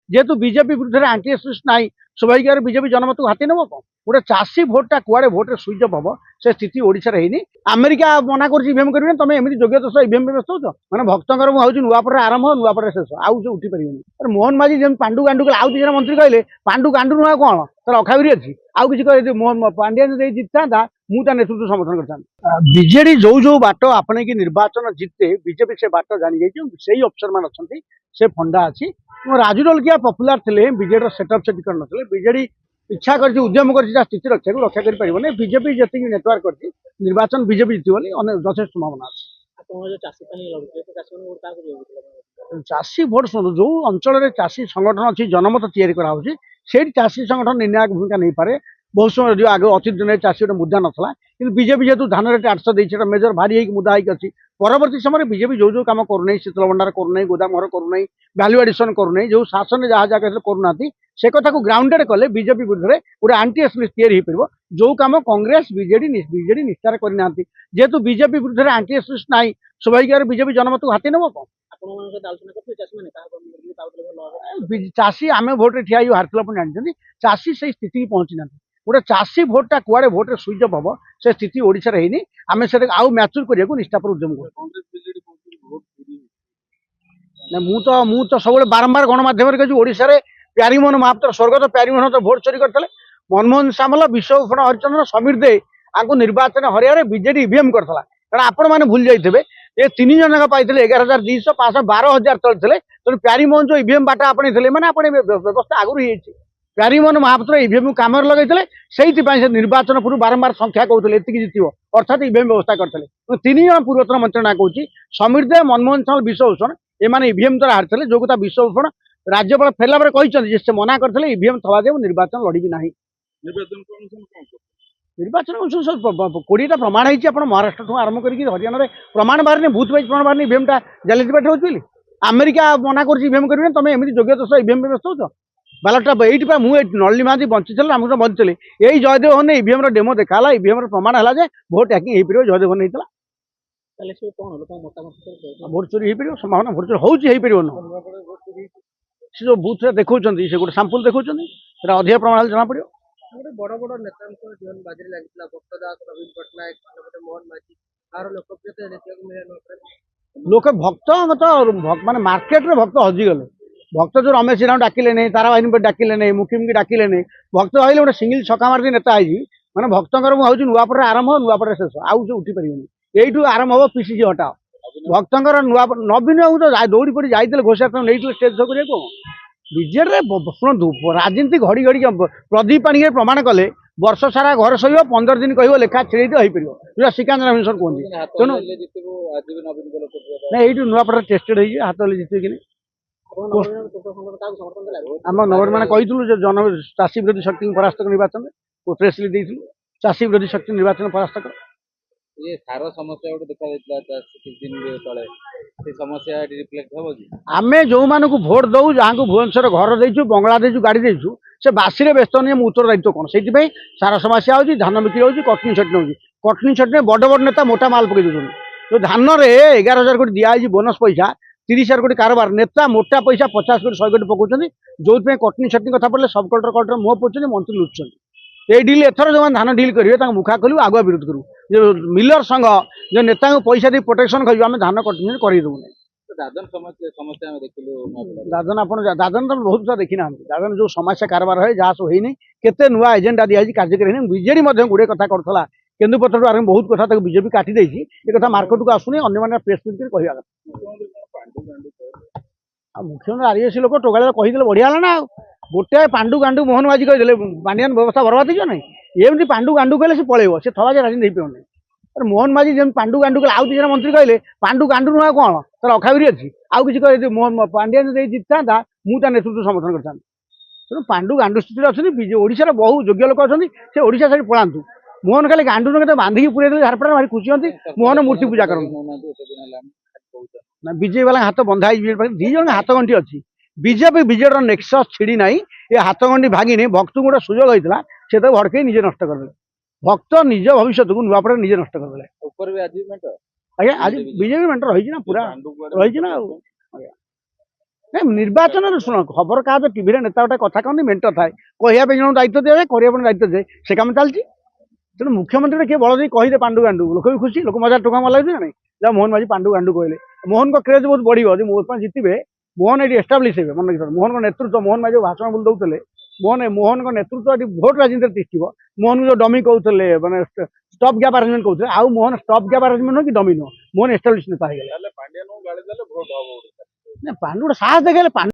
যেহেতু বিজেপি বিরুদ্ধে আंटी एसोसिएट নাই স্বাভাবিক বিজেপি জনমত হাতে নেব কম গোটে চাষী ভোটটা কুয়াড়ে ভোটে সুইচ অফ হব সে স্থিতি ওড়িশার ହେଇনি আমেরিকা মনা করছি ইভিএম করবে তুমি এমনি যোগ্য দোষ ইভিএম ব্যবস্থা হচ্ছ মানে ভক্তଙ୍କର ମୁଁ ଭାବୁଛି ନୂଆପଡ଼ାରେ ଆରମ୍ଭ ନୂଆପଡ଼ାରେ ଶେଷ ଆଉ ସେ ଉଠି ପାରିବେନି ମୋହନ ମାଝୀ ଯେମିତି ପାଣ୍ଡୁ ଗାଣ୍ଡୁ କଲେ ଆଉ ଦି ଜଣ ମନ୍ତ୍ରୀ କହିଲେ ପାଣ୍ଡୁ ଗାଣ୍ଡୁ ନୁହଁ କ'ଣ ତାର ଅଖାଉରି ଅଛି ଆଉ କିଛି କହିଲେ ମୋହନ ପାଣ୍ଡିଆ ଯଦି ଜିତିଥାନ୍ତା ମୁଁ ତା ନେତୃତ୍ୱ ସମର୍ଥନ କରିଥାନ୍ତି ବିଜେଡି ଯୋଉ ବାଟ ଆପଣେଇକି ନିର୍ବାଚନ ଜିତେ ବିଜେପି ସେ ବାଟ ଜାଣିଯାଇଛି ସେଇ ଅଫିସର ମାନେ ଅଛନ୍ତି ସେ ଫଣ୍ଡା ଅଛି ରାଜୁ ଡଲକିଆ ପପୁଲାର ଥିଲେ ବିଜେଡିର ସେଟଅପ୍ ସେଠି କରିନଥିଲେ ବିଜେଡି इच्छा कर उद्यम कर स्थिति रक्षा को रक्षा कर बीजेपी जी नेटवर्क कर निर्वाचन बीजेपी जीत यथेष संभावना चाषी भोट शुणु जो अंचल चाषी संगठन अच्छी जनमत या चाषी संगठन निर्णायक भूमिका नहीं पारे बहुत समय जो आगे अतीत दिन चाषी गोटे मुद्दा नाला कि बीजेपी जेहतु धान रेट 800 देती मेजर भारी मुद्दा अच्छी परवर्ती समय बीजेपी जो कम करूना शीतल भंडार करूना गोदाम घर करूना भैल्यू एडिशन करूना जो शासन जहाँ जगह करूना से कथा को ग्राउंडेड कले बीजेपी विरुद्ध गोटे आंटी एसोसिएट या जो कम कांग्रेस बीजेडी निष्ठार करना जेहेतु बीजेपी विरुद्ध आंटी एसोसिएट ना स्वाभाविक बीजेपी जनमत को हाथी नब कौन चाषी आम भोटे ठिया हारला जानते चाषी से स्थिति की पहुंची ना गोटे चाषी भोटा कुआड़े भोटे सुइच अफ हम से स्थिति ओडिशा रे हैनी आम से आउ मैच्योर करने निष्ठापर उद्यम कर मु तो सब बारंबार गणमाध्यम ओडिशा रे प्यारीमोहन महापात्र स्वर्गत प्यारीमोहन तो भोट चोरी करते मनमोहन सामल विश्वभूषण हरिचंद्र समीर दे आपको निर्वाचन हरिया बीजेडी ईवीएम करता कारण आपण मैंने भूल जाइए ये 3 जन पाई 11,200 500 12,000 चलते तेणु प्यारीमोहन जो ईवीएम बाटा आपने मैंने व्यवस्था आगुरी प्यारीमोहन महापात्र ईवीएम कम लगे से निर्वाचन पूर्व बारंबार संख्या कहते ये जितब अर्थात ईवीएम व्यवस्था करते 3 जन पूर्वतन मंत्री ना कहूँ समीर दे मनमोहन सामल विश्वभूषण एम ईवीएम द्वारा हारते जो कथा विश्वभूषण राज्यपाल फेरला से मना करते ईवीएम थवा दे निर्वाचन लड़बी ना निर्वाचन कमिशन 20टा प्रमाण है महाराष्ट्र आरंभ कर हरियाणा प्रमाण बाहर बूथ वाइज प्रमाण बाहर ईवीएम जालीबाट हो आमेरिका मना कर ईवीएम करेंगे तुम एमती योग्य दोष ईवीएम व्यवस्था हो बालटा ये मुझे नलिनी महादी बंची आम बंचते यही जयदेव हन ईवीएम डेमो देखा ईवीएम प्रमाण है भोट हैकिंग हो पार जयदेव हन होता भोट चोरी हो पार संभावना भोट चोरी हो से जो बूथ देखा से गोटे साम्पल देखा अधिक प्रमाण जना पड़ो बड़ बड़ नेता जीवन बाजी लगी भक्त दास नवीन पट्टनायक मोहन माझी तार लोकप्रियता लोक भक्त तो माने मार्केट रे भक्त हजिगले भक्त जो रमेश राव डाकिले नहीं तारा बाहिनी पर डाकिले नहीं मुख्यमंत्री डाकिले नहीं भक्त कहले गोटे सिंगल छका मार्दी नेता है मैंने भक्तर मुझे नुआपड़े आरंभ नुआपड़े शेष आउ से उठी पारे यू आरंभ हम पीसीसी हटाओ भक्तर नवीन बाबू तो दौड़ी पड़ी जाते घोषणा नहीं स्टेज शो कर विजेड शुणु राजनीति घड़ी घड़ी प्रदीप पाणिग्राही प्रमाण कले वर्ष सारा घर शो 15 दिन कह लेखा छेड़ी तो पार श्रीकांत रामेश्वर कहते तेणु ना यू नुआपड़ा टेस्टेड हाथ जितने कि आम नवीन मैंने कहूँ जन चाषी विरोधी शक्ति परास्त निर्वाचन प्रेस रिलीज चाषी विरोधी शक्ति निर्वाचन परास्त कर ये सार समस्या गोटे देखा दिन तले समस्या रिफ्लेक्ट हम कि आम जो मानक भोट दौ जहाँ को भुवनेश्वर घर देचु बंगला देचु गाड़ी देचु से बासी व्यस्त नहीं उत्तर दायित्व कौन से सार समस्या हो धान बिक्री हो कटनी छटनी हो कटनी छटनी बड़ बड़ नेता मोटा माल पकड़ दूसरी जो धान में 11,000 कोटी दिखाई बोनस पैसा 30,000 कोटी कारोबार नेता मोटा पैसा 50 कोटी 100 कोटी पकाउछन्ति जो कटनी छटनी कथा पड़े सब कलेक्टर मुह पोछन्ति मंत्री लुचुछन्ति ये डील एथर जो धान डील करेंगे मुखा खोलू आगुआ विरोध करूँ जो मिलर संघ जो नेता को पैसा दी प्रोटेक्शन कहूँ आम धान कटनी करदेबू दादन समस्या दादन आप दादन तो बहुत सारा देखी ना दादन जो समस्या कारबार है जहाँ सब है केते नुआ एजेंडा दिखाई कार्यक्रम बीजेडी गुड़े कथा करता केन्दुपत्र आरम बहुत कथा बीजेपी काटी देती ये कथा मार्केट को आसुनी अन्य प्रेस मिट कर कहवा मुख्यमंत्री आदिवासी लोक टोगाड़ी कहीदे बढ़िया ना गोटे पांडु गांडु मोहन माझी कहीदे पांडियान व्यवस्था बर्बाद हो ना एमती पांडु गांडु कहले से पलैब से थवा राजनीति हो पाने मोहन माझी जब पांडु गांडु कहले आउ 2 जन मंत्री कहले पांडु गांडु नुआ कौन तार अखाउरी अच्छी आउ कि पांडियान जिता मुझे नेतृत्व समर्थन करता तेणु पांडु गांडु स्थित अच्छी ओडार बहु योग्य लोक अच्छा से ओडा साइड पलांतु मोहन खाली गांडु के बांधिकी पुरे झारपड़ा भारी खुशी होती मोहन मूर्ति पूजा करते बीजेपी वाला हाथ बंधा है 2 जन हाथ गंठी अच्छी बीजेपी विजेडर नेक्सस छिड़ी ना ये हाथ गंठी भागिनी भक्त गोटे सुजोग होता से भड़कई निजे नष्ट करदे भक्त निज भविष्य को नुआपड़े निजे नष्ट करदे आज्ञा आज बीजेपी मेंटर रही ना पूरा रही ना ନାଇଁ ନିର୍ବାଚନରେ ଶୁଣ ଖବର କାଗଜ ଟିଭିରେ ନେତା ଗୋଟେ କଥା କହନ୍ତି ମେଣ୍ଟ ଥାଏ କହିବା ପାଇଁ ଜଣଙ୍କୁ ଦାୟିତ୍ୱ ଦିଆଯାଏ କରିବା ପାଇଁ ଦାୟିତ୍ୱ ଦିଏ ସେ କାମ ଚାଲିଛି ତେଣୁ ମୁଖ୍ୟମନ୍ତ୍ରୀ କିଏ ବଳ ଦେଇ କହିଲେ ପାଣ୍ଡୁ ଗାଣ୍ଡୁ ଲୋକ ବି ଖୁସି ଲୋକ ମଜା ଟଙ୍କା ମଲାଉଛି ନା ନାଇଁ ଯାହା ମୋହନ ମାଝୀ ପାଣ୍ଡୁ ଗାଣ୍ଡୁ କହିଲେ ମୋହନଙ୍କ କ୍ରେଜ୍ ବହୁତ ବଢିବ ଯଦି ମୋହନ ଜିତିବେ ମୋହନ ଏଠି ଏଷ୍ଟାବ୍ଲିଶ ହେବେ ମନେ ରଖିଥାନ୍ତୁ ମୋହନଙ୍କ ନେତୃତ୍ୱ ମୋହନ ମାଝୀ ଭାଷଣ ବୋଲି ଦଉଥିଲେ ମୋହନଙ୍କ ନେତୃତ୍ୱ ଏଠି ଭୋଟ ରାଜନୀତିରେ ତିଷ୍ଠିବ ମୋହନକୁ ଯୋଉ ଡମି କହୁଥିଲେ ମାନେ ଷ୍ଟପ୍ ଗ୍ୟାପ୍ ଆରେଞ୍ଜମେଣ୍ଟ କହୁଥିଲେ ଆଉ ମୋହନ ଷ୍ଟପ୍ ଗ୍ୟାପ୍ ଆରେଞ୍ଜମେଣ୍ଟ ନୁହଁ କି ଡମି ନୁହଁ ମୋହନ ଏଷ୍ଟାବ୍ଲିଶ ନେତା ହେଇଗଲେ ପାଣ୍ଡିଆନଙ୍କୁ ଗାଳି ଦେଲେ ଭୋଟ ହବ ନା ପାଣ୍ଡୁ ଗୋଟେ ସାହସ ଦେଖେଇଲେ